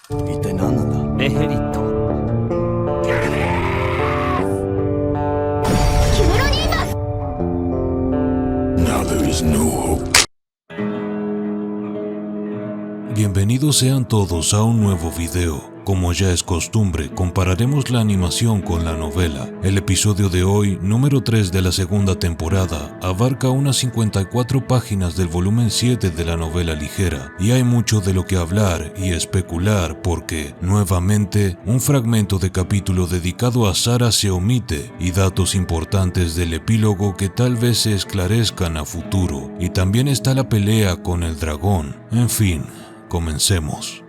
一体何なんだ。メヘリット。キムロニーマス。 Now there is no hope. Bienvenidos sean todos a un nuevo video. Como ya es costumbre, compararemos la animación con la novela. El episodio de hoy, número 3 de la segunda temporada, abarca unas 54 páginas del volumen 7 de la novela ligera, y hay mucho de lo que hablar y especular porque, nuevamente, un fragmento de capítulo dedicado a Sarah se omite y datos importantes del epílogo que tal vez se esclarezcan a futuro, y también está la pelea con el dragón. En fin, comencemos.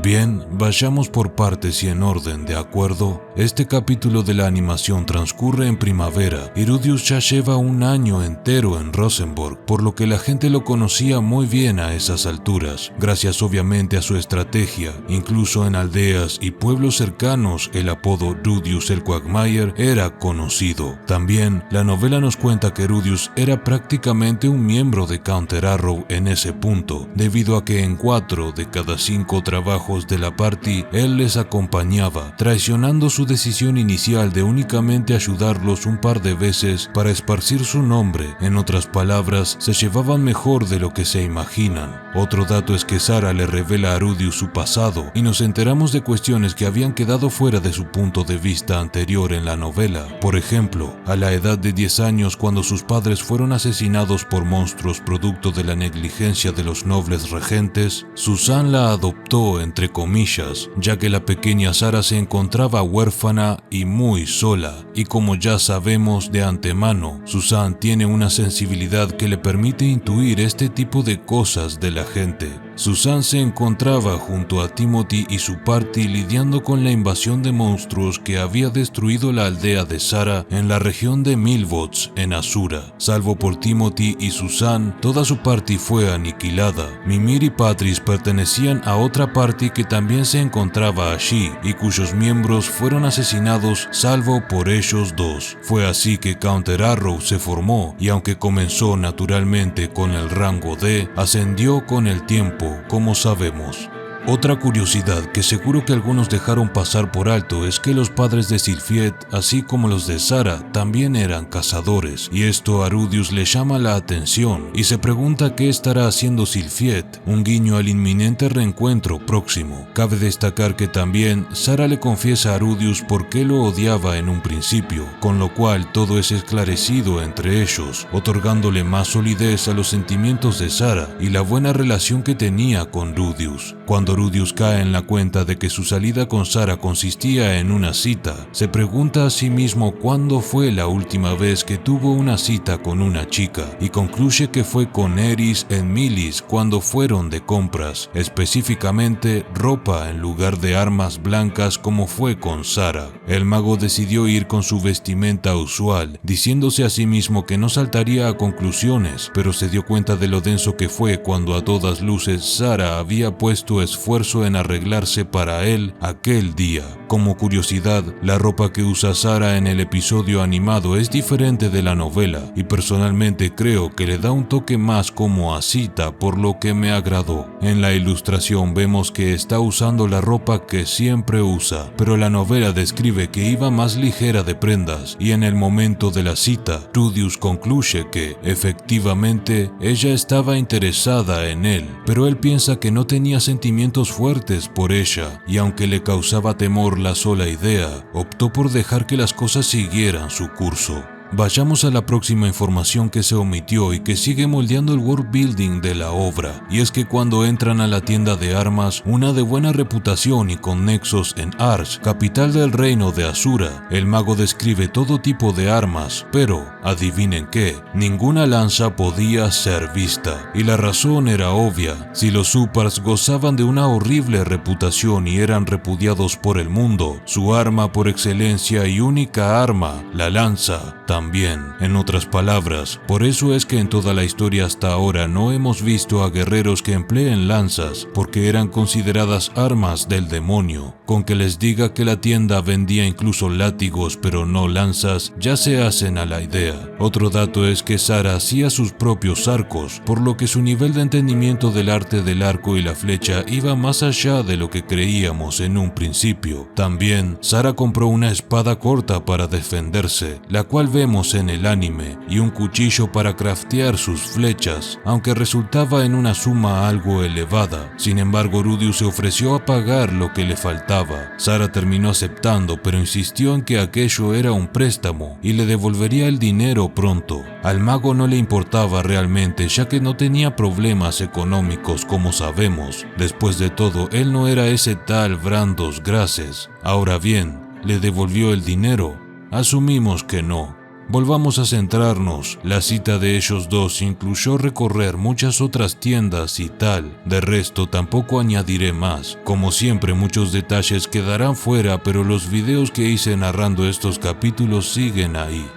Bien, vayamos por partes y en orden, ¿de acuerdo? Este capítulo de la animación transcurre en primavera y Rudius ya lleva un año entero en Rosenborg, por lo que la gente lo conocía muy bien a esas alturas, gracias obviamente a su estrategia. Incluso en aldeas y pueblos cercanos el apodo Rudius el Quagmire era conocido. También, la novela nos cuenta que Rudius era prácticamente un miembro de Counter Arrow en ese punto, debido a que en 4 de cada 5 trabajos de la party, él les acompañaba, traicionando su decisión inicial de únicamente ayudarlos un par de veces para esparcir su nombre. En otras palabras, se llevaban mejor de lo que se imaginan. Otro dato es que Sarah le revela a Rudius su pasado y nos enteramos de cuestiones que habían quedado fuera de su punto de vista anterior en la novela. Por ejemplo, a la edad de 10 años, cuando sus padres fueron asesinados por monstruos producto de la negligencia de los nobles regentes, Susan la adoptó entre comillas, ya que la pequeña Sarah se encontraba huérfana y muy sola, y como ya sabemos de antemano, Susan tiene una sensibilidad que le permite intuir este tipo de cosas de la gente. Susan se encontraba junto a Timothy y su party lidiando con la invasión de monstruos que había destruido la aldea de Sarah en la región de Milvots, en Asura. Salvo por Timothy y Susan, toda su party fue aniquilada. Mimir y Patrice pertenecían a otra party que también se encontraba allí y cuyos miembros fueron asesinados salvo por ellos dos. Fue así que Counter Arrow se formó y aunque comenzó naturalmente con el rango D, ascendió con el tiempo, como sabemos. Otra curiosidad que seguro que algunos dejaron pasar por alto es que los padres de Sylphiet, así como los de Sarah, también eran cazadores, y esto a Rudius le llama la atención y se pregunta qué estará haciendo Sylphiet, un guiño al inminente reencuentro próximo. Cabe destacar que también Sarah le confiesa a Rudius por qué lo odiaba en un principio, con lo cual todo es esclarecido entre ellos, otorgándole más solidez a los sentimientos de Sarah y la buena relación que tenía con Rudius. Cuando Rudius cae en la cuenta de que su salida con Sarah consistía en una cita, se pregunta a sí mismo cuándo fue la última vez que tuvo una cita con una chica y concluye que fue con Eris en Milis cuando fueron de compras, específicamente ropa en lugar de armas blancas como fue con Sarah. El mago decidió ir con su vestimenta usual, diciéndose a sí mismo que no saltaría a conclusiones, pero se dio cuenta de lo denso que fue cuando a todas luces Sarah había puesto esfuerzo en arreglarse para él aquel día. Como curiosidad, la ropa que usa Sarah en el episodio animado es diferente de la novela y personalmente creo que le da un toque más como a cita, por lo que me agradó. En la ilustración vemos que está usando la ropa que siempre usa, pero la novela describe que iba más ligera de prendas y en el momento de la cita, Rudius concluye que, efectivamente, ella estaba interesada en él, pero él piensa que no tenía sentimientos fuertes por ella y aunque le causaba temor la sola idea, optó por dejar que las cosas siguieran su curso. Vayamos a la próxima información que se omitió y que sigue moldeando el world building de la obra, y es que cuando entran a la tienda de armas, una de buena reputación y con nexos en Ars, capital del reino de Asura, el mago describe todo tipo de armas, pero, adivinen qué, ninguna lanza podía ser vista, y la razón era obvia. Si los Supars gozaban de una horrible reputación y eran repudiados por el mundo, su arma por excelencia y única arma, la lanza, también también. En otras palabras, por eso es que en toda la historia hasta ahora no hemos visto a guerreros que empleen lanzas, porque eran consideradas armas del demonio. Con que les diga que la tienda vendía incluso látigos pero no lanzas, ya se hacen a la idea. Otro dato es que Sara hacía sus propios arcos, por lo que su nivel de entendimiento del arte del arco y la flecha iba más allá de lo que creíamos en un principio. También, Sara compró una espada corta para defenderse, la cual vemos en el anime, y un cuchillo para craftear sus flechas, aunque resultaba en una suma algo elevada. Sin embargo, Rudeus se ofreció a pagar lo que le faltaba. Sara terminó aceptando, pero insistió en que aquello era un préstamo y le devolvería el dinero pronto. Al mago no le importaba realmente, ya que no tenía problemas económicos como sabemos. Después de todo, él no era ese tal Brandos Graces. Ahora bien, ¿le devolvió el dinero? Asumimos que no. Volvamos a centrarnos. La cita de ellos dos incluyó recorrer muchas otras tiendas y tal. De resto, tampoco añadiré más. Como siempre, muchos detalles quedarán fuera, pero los videos que hice narrando estos capítulos siguen ahí.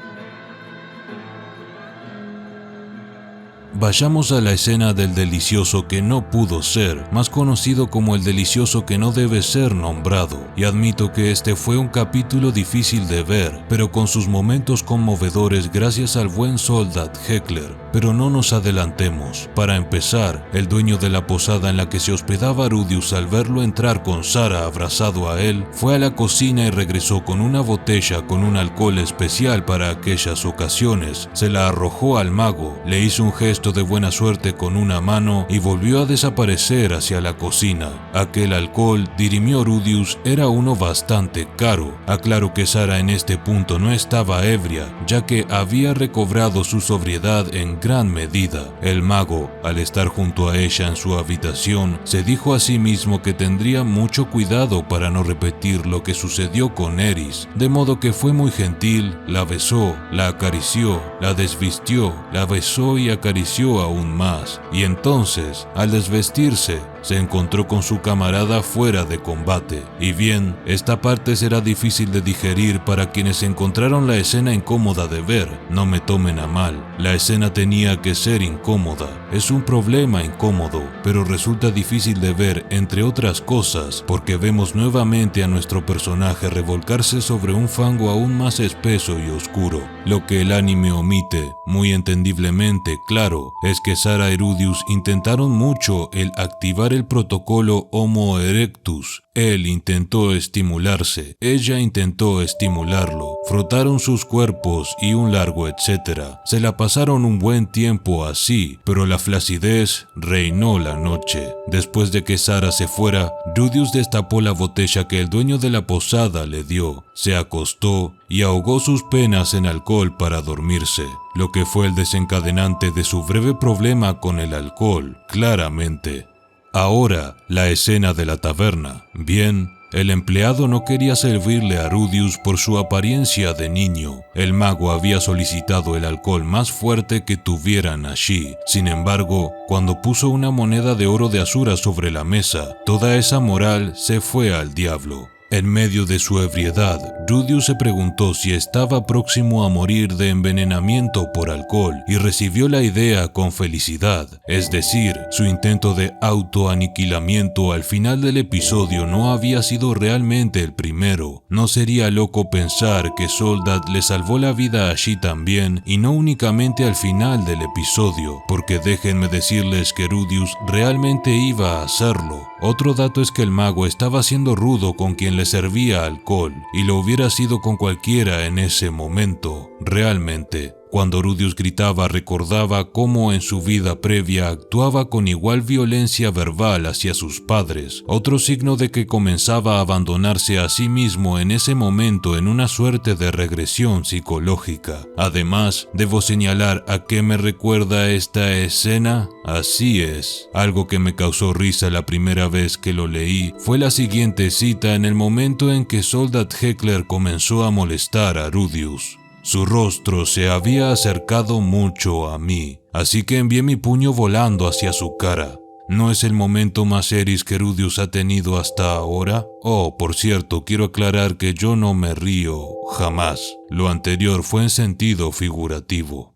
Vayamos a la escena del delicioso que no pudo ser, más conocido como el delicioso que no debe ser nombrado, y admito que este fue un capítulo difícil de ver, pero con sus momentos conmovedores gracias al buen Soldat Heckler. Pero no nos adelantemos. Para empezar, el dueño de la posada en la que se hospedaba Rudeus, al verlo entrar con Sara abrazado a él, fue a la cocina y regresó con una botella con un alcohol especial para aquellas ocasiones. Se la arrojó al mago, le hizo un gesto de buena suerte con una mano y volvió a desaparecer hacia la cocina. Aquel alcohol, dirimió Rudeus, era uno bastante caro. Aclaro que Sara en este punto no estaba ebria, ya que había recobrado su sobriedad en gran medida. El mago, al estar junto a ella en su habitación, se dijo a sí mismo que tendría mucho cuidado para no repetir lo que sucedió con Eris, de modo que fue muy gentil, la besó, la acarició, la desvistió, la besó y acarició aún más, y entonces, al desvestirse, se encontró con su camarada fuera de combate. Y bien, esta parte será difícil de digerir para quienes encontraron la escena incómoda de ver. No me tomen a mal, la escena tenía que ser incómoda. Es un problema incómodo, pero resulta difícil de ver, entre otras cosas, porque vemos nuevamente a nuestro personaje revolcarse sobre un fango aún más espeso y oscuro. Lo que el anime omite, muy entendiblemente, claro, es que Sara y Rudeus intentaron mucho el activar el protocolo Homo erectus. Él intentó estimularse, ella intentó estimularlo, frotaron sus cuerpos y un largo etcétera. Se la pasaron un buen tiempo así, pero la flacidez reinó la noche. Después de que Sara se fuera, Rudeus destapó la botella que el dueño de la posada le dio, se acostó y ahogó sus penas en alcohol para dormirse, lo que fue el desencadenante de su breve problema con el alcohol, claramente. Ahora, la escena de la taberna. Bien, el empleado no quería servirle a Rudeus por su apariencia de niño. El mago había solicitado el alcohol más fuerte que tuvieran allí. Sin embargo, cuando puso una moneda de oro de Asura sobre la mesa, toda esa moral se fue al diablo. En medio de su ebriedad, Rudeus se preguntó si estaba próximo a morir de envenenamiento por alcohol y recibió la idea con felicidad. Es decir, su intento de autoaniquilamiento al final del episodio no había sido realmente el primero. No sería loco pensar que Soldat le salvó la vida allí también y no únicamente al final del episodio, porque déjenme decirles que Rudeus realmente iba a hacerlo. Otro dato es que el mago estaba siendo rudo con quien le servía alcohol, y lo hubiera sido con cualquiera en ese momento, realmente. Cuando Rudeus gritaba, recordaba cómo en su vida previa actuaba con igual violencia verbal hacia sus padres, otro signo de que comenzaba a abandonarse a sí mismo en ese momento en una suerte de regresión psicológica. Además, debo señalar a qué me recuerda esta escena. Así es, algo que me causó risa la primera vez que lo leí fue la siguiente cita en el momento en que Soldat Heckler comenzó a molestar a Rudeus. Su rostro se había acercado mucho a mí, así que envié mi puño volando hacia su cara. ¿No es el momento más Eris que Rudius ha tenido hasta ahora? Oh, por cierto, quiero aclarar que yo no me río, jamás. Lo anterior fue en sentido figurativo.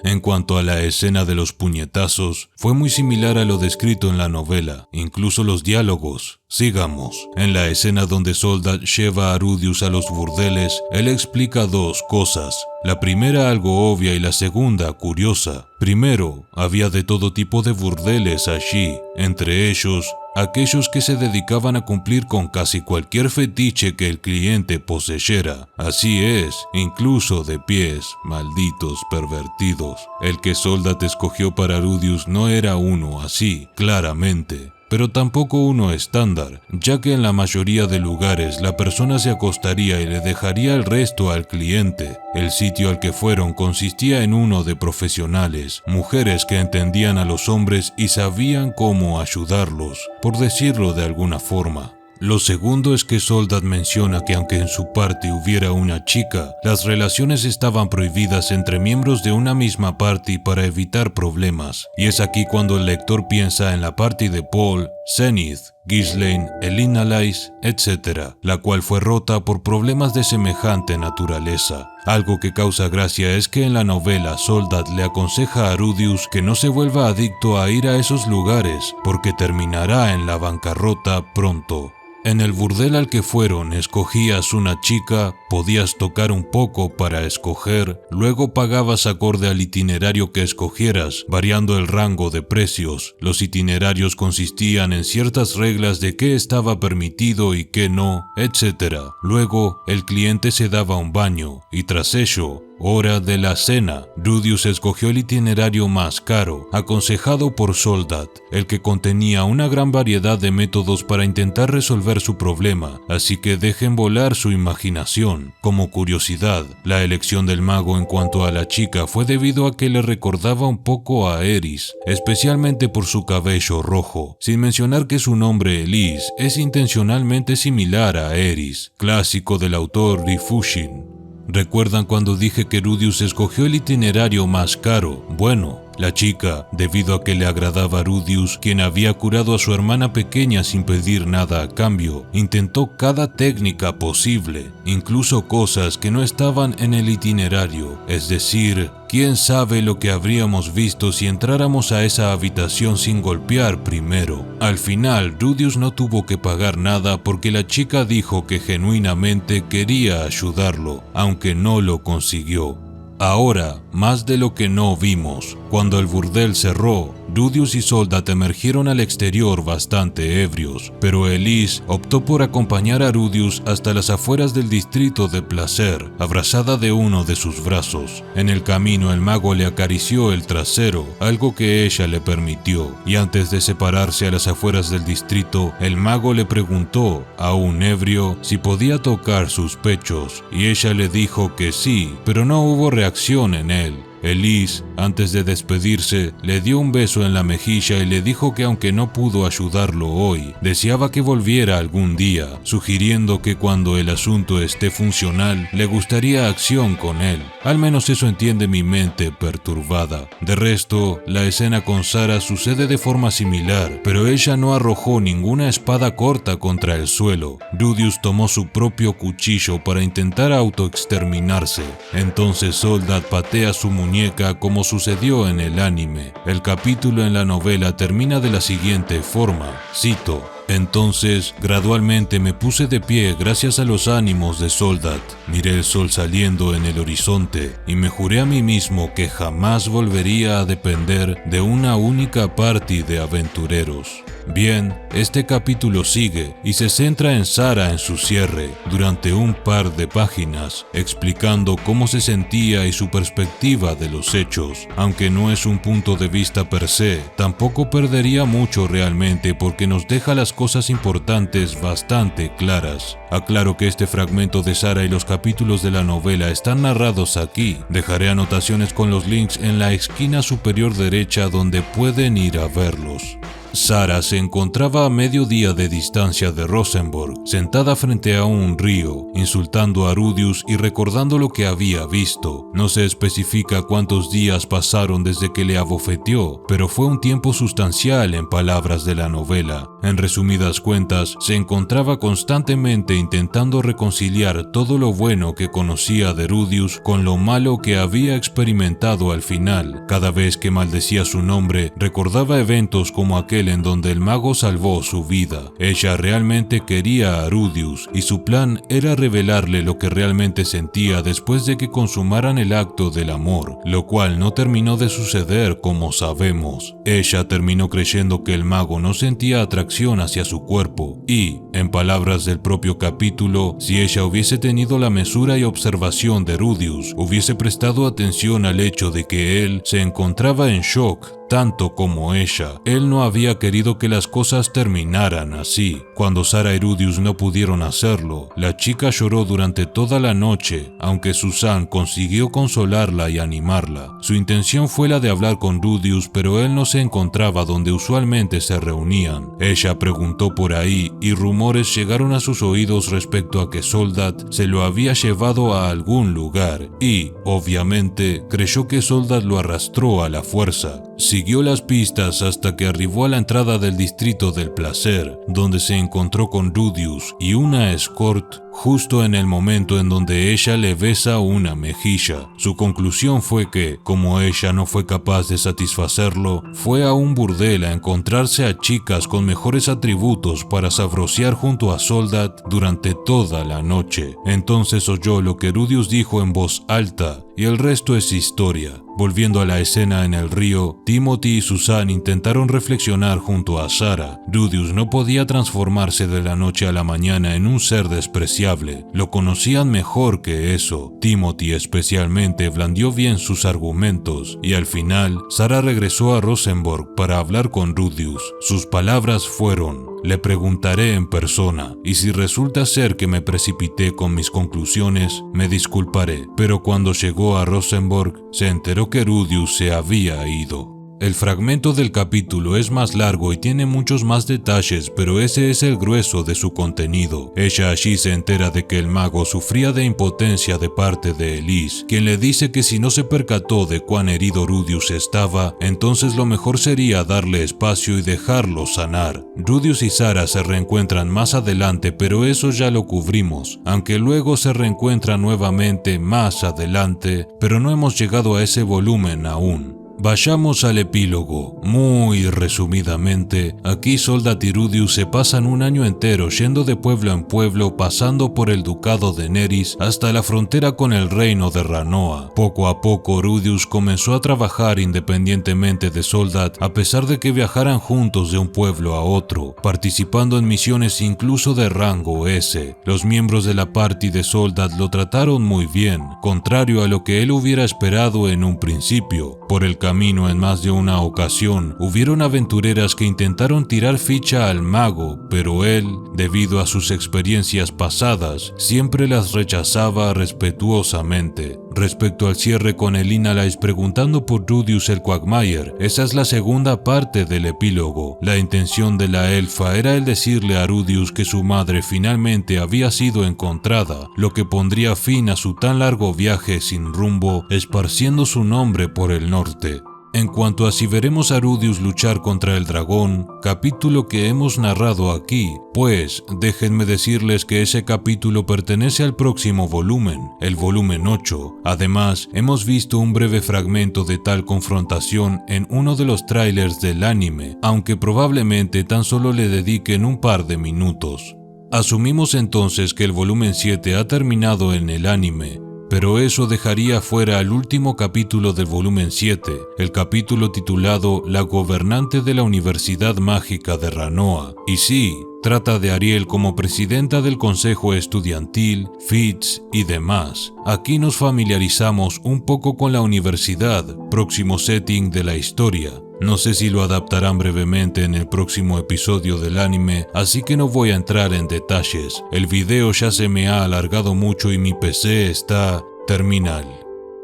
En cuanto a la escena de los puñetazos, fue muy similar a lo descrito en la novela, incluso los diálogos. Sigamos. En la escena donde Soldat lleva a Rudius a los burdeles, él explica dos cosas. La primera algo obvia y la segunda curiosa. Primero, había de todo tipo de burdeles allí, entre ellos aquellos que se dedicaban a cumplir con casi cualquier fetiche que el cliente poseyera. Así es, incluso de pies, malditos pervertidos. El que Soldat escogió para Rudius no era uno así, claramente, pero tampoco uno estándar, ya que en la mayoría de lugares la persona se acostaría y le dejaría el resto al cliente. El sitio al que fueron consistía en uno de profesionales, mujeres que entendían a los hombres y sabían cómo ayudarlos, por decirlo de alguna forma. Lo segundo es que Soldat menciona que aunque en su party hubiera una chica, las relaciones estaban prohibidas entre miembros de una misma party para evitar problemas. Y es aquí cuando el lector piensa en la party de Paul, Zenith, Ghislaine, Elina Lais, etc., la cual fue rota por problemas de semejante naturaleza. Algo que causa gracia es que en la novela Soldat le aconseja a Rudius que no se vuelva adicto a ir a esos lugares, porque terminará en la bancarrota pronto. En el burdel al que fueron, escogías una chica, podías tocar un poco para escoger, luego pagabas acorde al itinerario que escogieras, variando el rango de precios. Los itinerarios consistían en ciertas reglas de qué estaba permitido y qué no, etc. Luego, el cliente se daba un baño, y tras ello, hora de la cena. Rudius escogió el itinerario más caro, aconsejado por Soldat, el que contenía una gran variedad de métodos para intentar resolver su problema, así que dejen volar su imaginación. Como curiosidad, la elección del mago en cuanto a la chica fue debido a que le recordaba un poco a Eris, especialmente por su cabello rojo, sin mencionar que su nombre Elise es intencionalmente similar a Eris, clásico del autor Rifushin. ¿Recuerdan cuando dije que Rudius escogió el itinerario más caro? Bueno, la chica, debido a que le agradaba a Rudius, quien había curado a su hermana pequeña sin pedir nada a cambio, intentó cada técnica posible, incluso cosas que no estaban en el itinerario. Es decir, quién sabe lo que habríamos visto si entráramos a esa habitación sin golpear primero. Al final, Rudius no tuvo que pagar nada porque la chica dijo que genuinamente quería ayudarlo, aunque no lo consiguió. Ahora, más de lo que no vimos. Cuando el burdel cerró, Rudius y Soldat emergieron al exterior bastante ebrios, pero Elise optó por acompañar a Rudius hasta las afueras del distrito de placer, abrazada de uno de sus brazos. En el camino el mago le acarició el trasero, algo que ella le permitió, y antes de separarse a las afueras del distrito, el mago le preguntó, aún ebrio, si podía tocar sus pechos, y ella le dijo que sí, pero no hubo reacción en él. Elise, antes de despedirse, le dio un beso en la mejilla y le dijo que aunque no pudo ayudarlo hoy, deseaba que volviera algún día, sugiriendo que cuando el asunto esté funcional, le gustaría acción con él. Al menos eso entiende mi mente perturbada. De resto, la escena con Sarah sucede de forma similar, pero ella no arrojó ninguna espada corta contra el suelo. Rudius tomó su propio cuchillo para intentar autoexterminarse. Entonces Soldat patea su muñeca como sucedió en el anime. El capítulo en la novela termina de la siguiente forma, cito: entonces, gradualmente me puse de pie gracias a los ánimos de Soldat. Miré el sol saliendo en el horizonte y me juré a mí mismo que jamás volvería a depender de una única party de aventureros. Bien, este capítulo sigue y se centra en Sarah en su cierre, durante un par de páginas, explicando cómo se sentía y su perspectiva de los hechos. Aunque no es un punto de vista per se, tampoco perdería mucho realmente porque nos deja las cosas importantes bastante claras. Aclaro que este fragmento de Sarah y los capítulos de la novela están narrados aquí. Dejaré anotaciones con los links en la esquina superior derecha donde pueden ir a verlos. Sarah se encontraba a mediodía de distancia de Rosenborg, sentada frente a un río, insultando a Rudius y recordando lo que había visto. No se especifica cuántos días pasaron desde que le abofeteó, pero fue un tiempo sustancial en palabras de la novela. En resumidas cuentas, se encontraba constantemente intentando reconciliar todo lo bueno que conocía de Rudius con lo malo que había experimentado al final. Cada vez que maldecía su nombre, recordaba eventos como aquel en donde el mago salvó su vida. Ella realmente quería a Rudius y su plan era revelarle lo que realmente sentía después de que consumaran el acto del amor, lo cual no terminó de suceder como sabemos. Ella terminó creyendo que el mago no sentía atracción hacia su cuerpo y, en palabras del propio capítulo, si ella hubiese tenido la mesura y observación de Rudius, hubiese prestado atención al hecho de que él se encontraba en shock tanto como ella. Él no había querido que las cosas terminaran así. Cuando Sarah y Rudius no pudieron hacerlo, la chica lloró durante toda la noche, aunque Susan consiguió consolarla y animarla. Su intención fue la de hablar con Rudius, pero él no se encontraba donde usualmente se reunían. Ella preguntó por ahí y rumores llegaron a sus oídos respecto a que Soldat se lo había llevado a algún lugar y, obviamente, creyó que Soldat lo arrastró a la fuerza. Siguió las pistas hasta que arribó a la entrada del distrito del placer, donde se encontró con Rudius y una escort justo en el momento en donde ella le besa una mejilla. Su conclusión fue que, como ella no fue capaz de satisfacerlo, fue a un burdel a encontrarse a chicas con mejores atributos para sabrosear junto a Soldat durante toda la noche. Entonces oyó lo que Rudius dijo en voz alta y el resto es historia. Volviendo a la escena en el río, Timothy y Susan intentaron reflexionar junto a Sarah. Rudius no podía transformarse de la noche a la mañana en un ser despreciable. Lo conocían mejor que eso. Timothy especialmente blandió bien sus argumentos y al final Sarah regresó a Rosenborg para hablar con Rudius. Sus palabras fueron: le preguntaré en persona, y si resulta ser que me precipité con mis conclusiones, me disculparé. Pero cuando llegó a Rosenborg, se enteró que Rudius se había ido. El fragmento del capítulo es más largo y tiene muchos más detalles, pero ese es el grueso de su contenido. Ella allí se entera de que el mago sufría de impotencia de parte de Elise, quien le dice que si no se percató de cuán herido Rudius estaba, entonces lo mejor sería darle espacio y dejarlo sanar. Rudius y Sarah se reencuentran más adelante, pero eso ya lo cubrimos, aunque luego se reencuentran nuevamente más adelante, pero no hemos llegado a ese volumen aún. Vayamos al epílogo. Muy resumidamente, aquí Soldat y Rudius se pasan un año entero yendo de pueblo en pueblo, pasando por el ducado de Neris hasta la frontera con el reino de Ranoa. Poco a poco Rudius comenzó a trabajar independientemente de Soldat, a pesar de que viajaran juntos de un pueblo a otro, participando en misiones incluso de rango S. Los miembros de la party de Soldat lo trataron muy bien, contrario a lo que él hubiera esperado en un principio. Por el camino, en más de una ocasión, hubieron aventureras que intentaron tirar ficha al mago, pero él, debido a sus experiencias pasadas, siempre las rechazaba respetuosamente. Respecto al cierre con el Inalais preguntando por Rudius el Quagmire, esa es la segunda parte del epílogo. La intención de la elfa era el decirle a Rudius que su madre finalmente había sido encontrada, lo que pondría fin a su tan largo viaje sin rumbo, esparciendo su nombre por el norte. En cuanto a si veremos a Rudius luchar contra el dragón, capítulo que hemos narrado aquí, pues déjenme decirles que ese capítulo pertenece al próximo volumen, el volumen 8. Además, hemos visto un breve fragmento de tal confrontación en uno de los trailers del anime, aunque probablemente tan solo le dediquen un par de minutos. Asumimos entonces que el volumen 7 ha terminado en el anime, pero eso dejaría fuera al último capítulo del volumen 7, el capítulo titulado La gobernante de la Universidad Mágica de Ranoa. Y sí, trata de Ariel como presidenta del consejo estudiantil, Fitz y demás. Aquí nos familiarizamos un poco con la universidad, próximo setting de la historia. No sé si lo adaptarán brevemente en el próximo episodio del anime, así que no voy a entrar en detalles. El video ya se me ha alargado mucho y mi PC está terminal.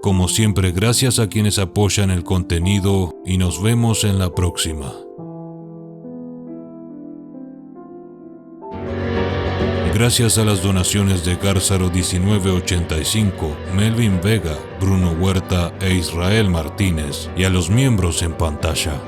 Como siempre, gracias a quienes apoyan el contenido y nos vemos en la próxima. gracias a las donaciones de Garzaro1985, Melvin Vega, Bruno Huerta e Israel Martínez, y a los miembros en pantalla.